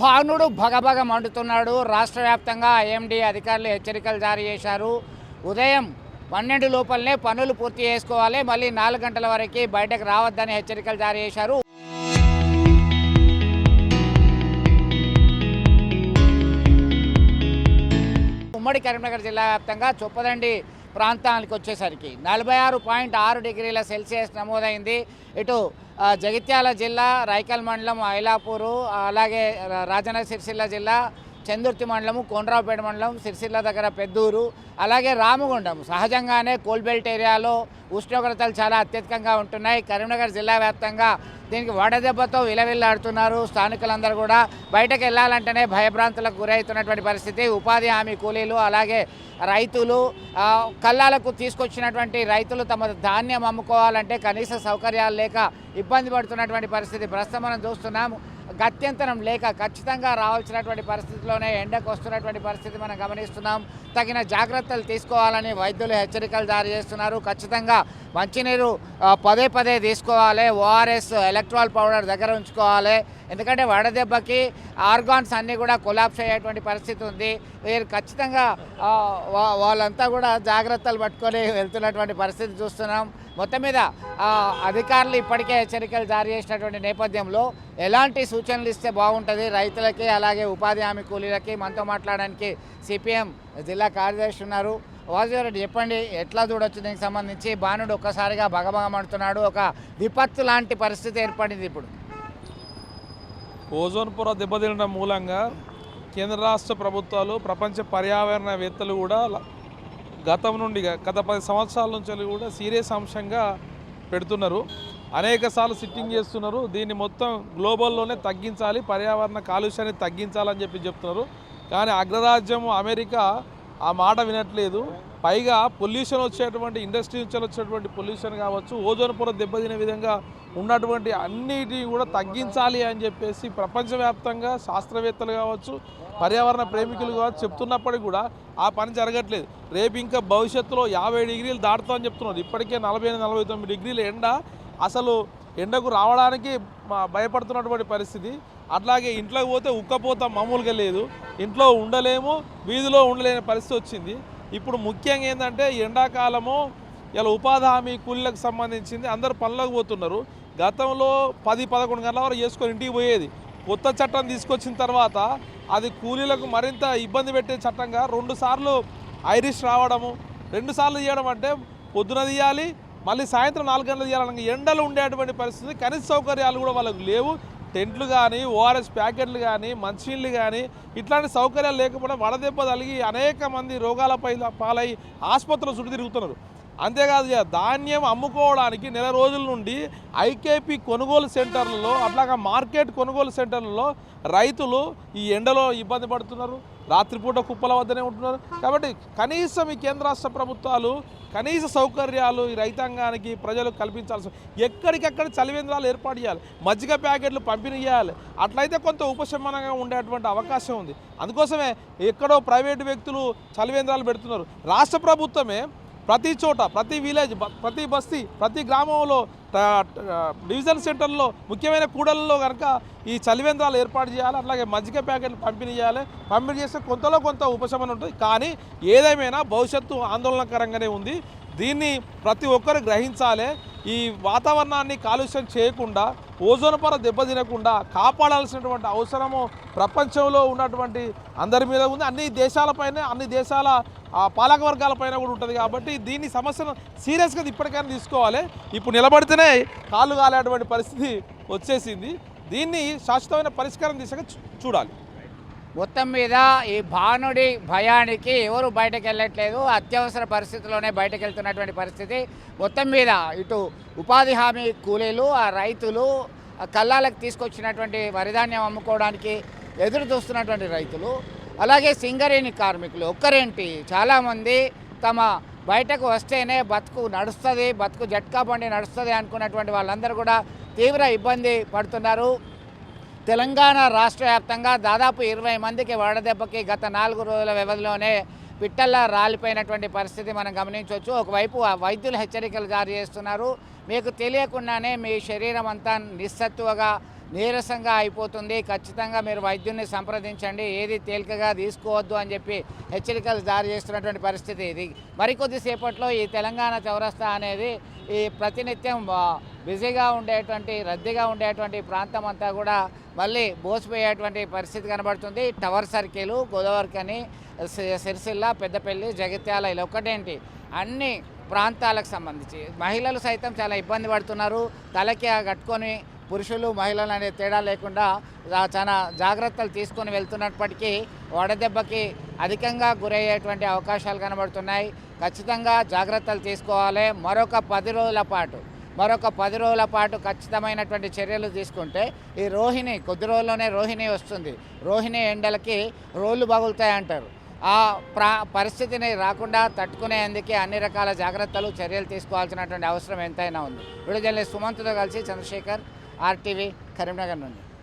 భానుడు భగభగ మండుతున్నాడు. రాష్ట్ర వ్యాప్తంగా ఐఎండీ అధికారులు హెచ్చరికలు జారీ చేశారు. ఉదయం 12 లోపలనే పనులు పూర్తి చేసుకోవాలి, మళ్ళీ 4 గంటల వరకు బయటకు రావద్దని హెచ్చరికలు జారీ చేశారు. ఉమ్మడి కరీంనగర్ జిల్లా వ్యాప్తంగా చొప్పదండి ప్రాంతానికి వచ్చేసరికి 46.6 డిగ్రీల సెల్సియస్ నమోదైంది. ఇటు జగిత్యాల జిల్లా రైకల్ మండలం ఐలాపూరు, అలాగే రాజన్న సిరిసిల్ల జిల్లా చందుర్తి మండలము, కోనరావుపేట మండలం, సిరిసిల్ల దగ్గర పెద్దూరు, అలాగే రామగుండం. సహజంగానే కోల్బెల్ట్ ఏరియాలో ఉష్ణోగ్రతలు చాలా అత్యధికంగా ఉంటున్నాయి. కరీంనగర్ జిల్లా వ్యాప్తంగా దీనికి వడదెబ్బతో విలవిల్లాడుతున్నారు. స్థానికులందరూ కూడా బయటకు వెళ్ళాలంటేనే భయభ్రాంతులకు గురవుతున్నటువంటి పరిస్థితి. ఉపాధి హామీ కూలీలు, అలాగే రైతులు, కళ్ళాలకు తీసుకొచ్చినటువంటి రైతులు తమ ధాన్యం అమ్ముకోవాలంటే కనీస సౌకర్యాలు లేక ఇబ్బంది పడుతున్నటువంటి పరిస్థితి ప్రస్తుతం మనం చూస్తున్నాము. గత్యంతరం లేక ఖచ్చితంగా రావాల్సినటువంటి పరిస్థితిలోనే ఎండకు వస్తున్నటువంటి పరిస్థితి మనం గమనిస్తున్నాం. తగిన జాగ్రత్తలు తీసుకోవాలని వైద్యులు హెచ్చరికలు జారీ చేస్తున్నారు. ఖచ్చితంగా మంచినీరు పదే పదే తీసుకోవాలి, ఓఆర్ఎస్ ఎలక్ట్రాల్ పౌడర్ దగ్గర ఉంచుకోవాలి. ఎందుకంటే వడదెబ్బకి ఆర్గాన్స్ అన్నీ కూడా కొలాప్స్ అయ్యేటువంటి పరిస్థితి ఉంది. వీరు ఖచ్చితంగా వాళ్ళంతా కూడా జాగ్రత్తలు పట్టుకొని వెళ్తున్నటువంటి పరిస్థితి చూస్తున్నాం. మొత్తం మీద అధికారులు ఇప్పటికే హెచ్చరికలు జారీ చేసినటువంటి నేపథ్యంలో ఎలాంటి సూచనలు ఇస్తే బాగుంటుంది రైతులకి, అలాగే ఉపాధి హామీ కూలీలకి? మనతో మాట్లాడడానికి సిపిఎం జిల్లా కార్యదర్శి ఉన్నారు. వాసుదేవరెడ్డి, చెప్పండి, ఎట్లా చూడొచ్చు దీనికి సంబంధించి? భానుడు ఒక్కసారిగా భగభగమంటున్నాడు, ఒక విపత్తు లాంటి పరిస్థితి ఏర్పడింది ఇప్పుడు. ఓజోన్ పొర దెబ్బతినడం మూలంగా కేంద్ర రాష్ట్ర ప్రభుత్వాలు, ప్రపంచ పర్యావరణవేత్తలు కూడా గత 10 సంవత్సరాల నుంచి కూడా సీరియస్ అంశంగా పెడుతున్నారు. అనేక సార్లు సిట్టింగ్ చేస్తున్నారు. దీన్ని మొత్తం గ్లోబల్లోనే తగ్గించాలి, పర్యావరణ కాలుష్యాన్ని తగ్గించాలని చెప్తున్నారు. కానీ అగ్రరాజ్యం అమెరికా ఆ మాట వినట్లేదు. పైగా పొల్యూషన్ వచ్చేటువంటి ఇండస్ట్రీ నుంచి వచ్చేటువంటి పొల్యూషన్ కావచ్చు, ఓజోన్ పొర దెబ్బతినే విధంగా ఉన్నటువంటి అన్నిటిని కూడా తగ్గించాలి అని చెప్పేసి ప్రపంచవ్యాప్తంగా శాస్త్రవేత్తలు కావచ్చు, పర్యావరణ ప్రేమికులు కావచ్చు చెప్తున్నప్పటికీ కూడా ఆ పని జరగట్లేదు. రేపు ఇంకా భవిష్యత్తులో 50 డిగ్రీలు దాటుతామని చెప్తున్నారు. ఇప్పటికే 48-49 డిగ్రీల ఎండ, అసలు ఎండకు రావడానికి భయపడుతున్నటువంటి పరిస్థితి. అట్లాగే ఇంట్లోకి పోతే ఉక్కపోతాం మామూలుగా లేదు, ఇంట్లో ఉండలేము, వీధిలో ఉండలేని పరిస్థితి వచ్చింది. ఇప్పుడు ముఖ్యంగా ఏంటంటే ఎండాకాలము ఇలా ఉపాధి హామీ కూలీలకు సంబంధించింది అందరూ పనులకు పోతున్నారు. గతంలో 10-11 గంటల వరకు చేసుకొని ఇంటికి పోయేది. కొత్త చట్టం తీసుకొచ్చిన తర్వాత అది కూలీలకు మరింత ఇబ్బంది పెట్టే చట్టంగా 2 సార్లు ఐరిష్ రావడము, 2 సార్లు తీయడం అంటే పొద్దున తీయాలి, మళ్ళీ సాయంత్రం 4 గంటలు తీయాలని ఎండలు ఉండేటువంటి పరిస్థితి. కనీస సౌకర్యాలు కూడా వాళ్ళకు లేవు. టెంట్లు కానీ, ఓఆర్ఎస్ ప్యాకెట్లు కానీ, మంచినీళ్ళు కానీ ఇట్లాంటి సౌకర్యాలు లేకపోవడం వడదెబ్బ తగిలి అనేక మంది రోగాలపై పాలై ఆసుపత్రులు చుట్టూ తిరుగుతున్నారు. అంతేకాదు, ధాన్యం అమ్ముకోవడానికి నెల రోజుల నుండి ఐకేపీ కొనుగోలు సెంటర్లలో, అట్లాగా మార్కెట్ కొనుగోలు సెంటర్లలో రైతులు ఈ ఎండలో ఇబ్బంది పడుతున్నారు. రాత్రిపూట కుప్పల వద్దనే ఉంటున్నారు. కాబట్టి కనీసం ఈ కేంద్ర రాష్ట్ర ప్రభుత్వాలు కనీస సౌకర్యాలు ఈ రైతాంగానికి ప్రజలకు కల్పించాల్సి, ఎక్కడికక్కడ చలివేంద్రాలు ఏర్పాటు చేయాలి, మజ్జిగ ప్యాకెట్లు పంపిణీ చేయాలి. అట్లయితే కొంత ఉపశమనంగా ఉండేటువంటి అవకాశం ఉంది. అందుకోసమే ఎక్కడో ప్రైవేటు వ్యక్తులు చలివేంద్రాలు పెడుతున్నారు. రాష్ట్ర ప్రభుత్వమే ప్రతి చోట, ప్రతి విలేజ్, ప్రతి బస్తీ, ప్రతి గ్రామంలో, డివిజన్ సెంటర్లో, ముఖ్యమైన కూడళ్లలో కనుక ఈ చలివేంద్రాలు ఏర్పాటు చేయాలి. అట్లాగే మజ్జిగ ప్యాకెట్లు పంపిణీ చేయాలి. పంపిణీ చేస్తే కొంతలో కొంత ఉపశమనం ఉంటుంది. కానీ ఏదేమైనా భవిష్యత్తు ఆందోళనకరంగానే ఉంది. దీన్ని ప్రతి ఒక్కరు గ్రహించాలి. ఈ వాతావరణాన్ని కాలుష్యం చేయకుండా, ఓజోన్ పొర దెబ్బతినకుండా కాపాడాల్సినటువంటి అవసరము ప్రపంచంలో ఉన్నటువంటి అందరి మీద ఉంది. అన్ని దేశాలపైన, అన్ని దేశాల పాలక వర్గాలపైన కూడా ఉంటుంది. కాబట్టి దీన్ని సమస్యను సీరియస్గా ఇప్పటికైనా తీసుకోవాలి. ఇప్పుడు నిలబడితేనే కాళ్ళు కాలేటువంటి పరిస్థితి వచ్చేసింది. దీన్ని శాశ్వతమైన పరిష్కారం దిశగా చూడాలి. మొత్తం మీద ఈ భానుడి భయానికి ఎవరు బయటకు వెళ్ళట్లేదు, అత్యవసర పరిస్థితుల్లోనే బయటకు వెళ్తున్నటువంటి పరిస్థితి. మొత్తం మీద ఇటు ఉపాధి హామీ కూలీలు, ఆ రైతులు, కళ్ళాలకు తీసుకొచ్చినటువంటి వరిధాన్యం అమ్ముకోవడానికి ఎదురు చూస్తున్నటువంటి రైతులు, అలాగే సింగరేణి కార్మికులు ఒక్కరేంటి చాలామంది తమ బయటకు వస్తేనే బతుకు నడుస్తుంది, బతుకు జట్కా బండి నడుస్తుంది అనుకున్నటువంటి వాళ్ళందరూ కూడా తీవ్ర ఇబ్బంది పడుతున్నారు. తెలంగాణ రాష్ట్ర వ్యాప్తంగా దాదాపు 20 మందికి వడదెబ్బకి గత 4 రోజుల వ్యవధిలోనే పిట్టల్లా రాలిపోయినటువంటి పరిస్థితి మనం గమనించవచ్చు. ఒకవైపు వైద్యులు హెచ్చరికలు జారీ చేస్తున్నారు. మీకు తెలియకుండానే మీ శరీరం అంతా నిస్సత్తువగా నీరసంగా అయిపోతుంది, ఖచ్చితంగా మీరు వైద్యున్ని సంప్రదించండి, ఏది తేలికగా తీసుకోవద్దు అని చెప్పి హెచ్చరికలు జారీ చేస్తున్నటువంటి పరిస్థితి ఇది. మరికొద్దిసేపట్లో ఈ తెలంగాణ చౌరస్తా అనేది ఈ ప్రతినిత్యం బిజీగా ఉండేటువంటి రద్దీగా ఉండేటువంటి ప్రాంతం అంతా కూడా మళ్ళీ బోసిపోయేటువంటి పరిస్థితి కనబడుతుంది. టవర్ సర్కిల్, గోదావరికని, సిరిసిల్ల, పెద్దపల్లి, జగిత్యాల ఇలా ఒక్కటేంటి అన్ని ప్రాంతాలకు సంబంధించి మహిళలు సైతం చాలా ఇబ్బంది పడుతున్నారు. తలకి కట్టుకొని పురుషులు మహిళలు అనే తేడా లేకుండా చాలా జాగ్రత్తలు తీసుకొని వెళ్తున్నప్పటికీ వడదెబ్బకి అధికంగా గురయ్యేటువంటి అవకాశాలు కనబడుతున్నాయి. ఖచ్చితంగా జాగ్రత్తలు తీసుకోవాలి. మరొక 10 రోజుల పాటు ఖచ్చితమైనటువంటి చర్యలు తీసుకుంటే ఈ రోహిణి కొద్ది రోజుల్లోనే రోహిణి వస్తుంది. రోహిణి ఎండలకి రోళ్ళు పగులుతాయంటారు. ఆ పరిస్థితిని రాకుండా తట్టుకునేందుకే అన్ని రకాల జాగ్రత్తలు చర్యలు తీసుకోవాల్సినటువంటి అవసరం ఎంతైనా ఉంది. వీడియో జర్నలిస్ట్ సుమంత్తో కలిసి చంద్రశేఖర్, RTV, కరీంనగర్ నుండి.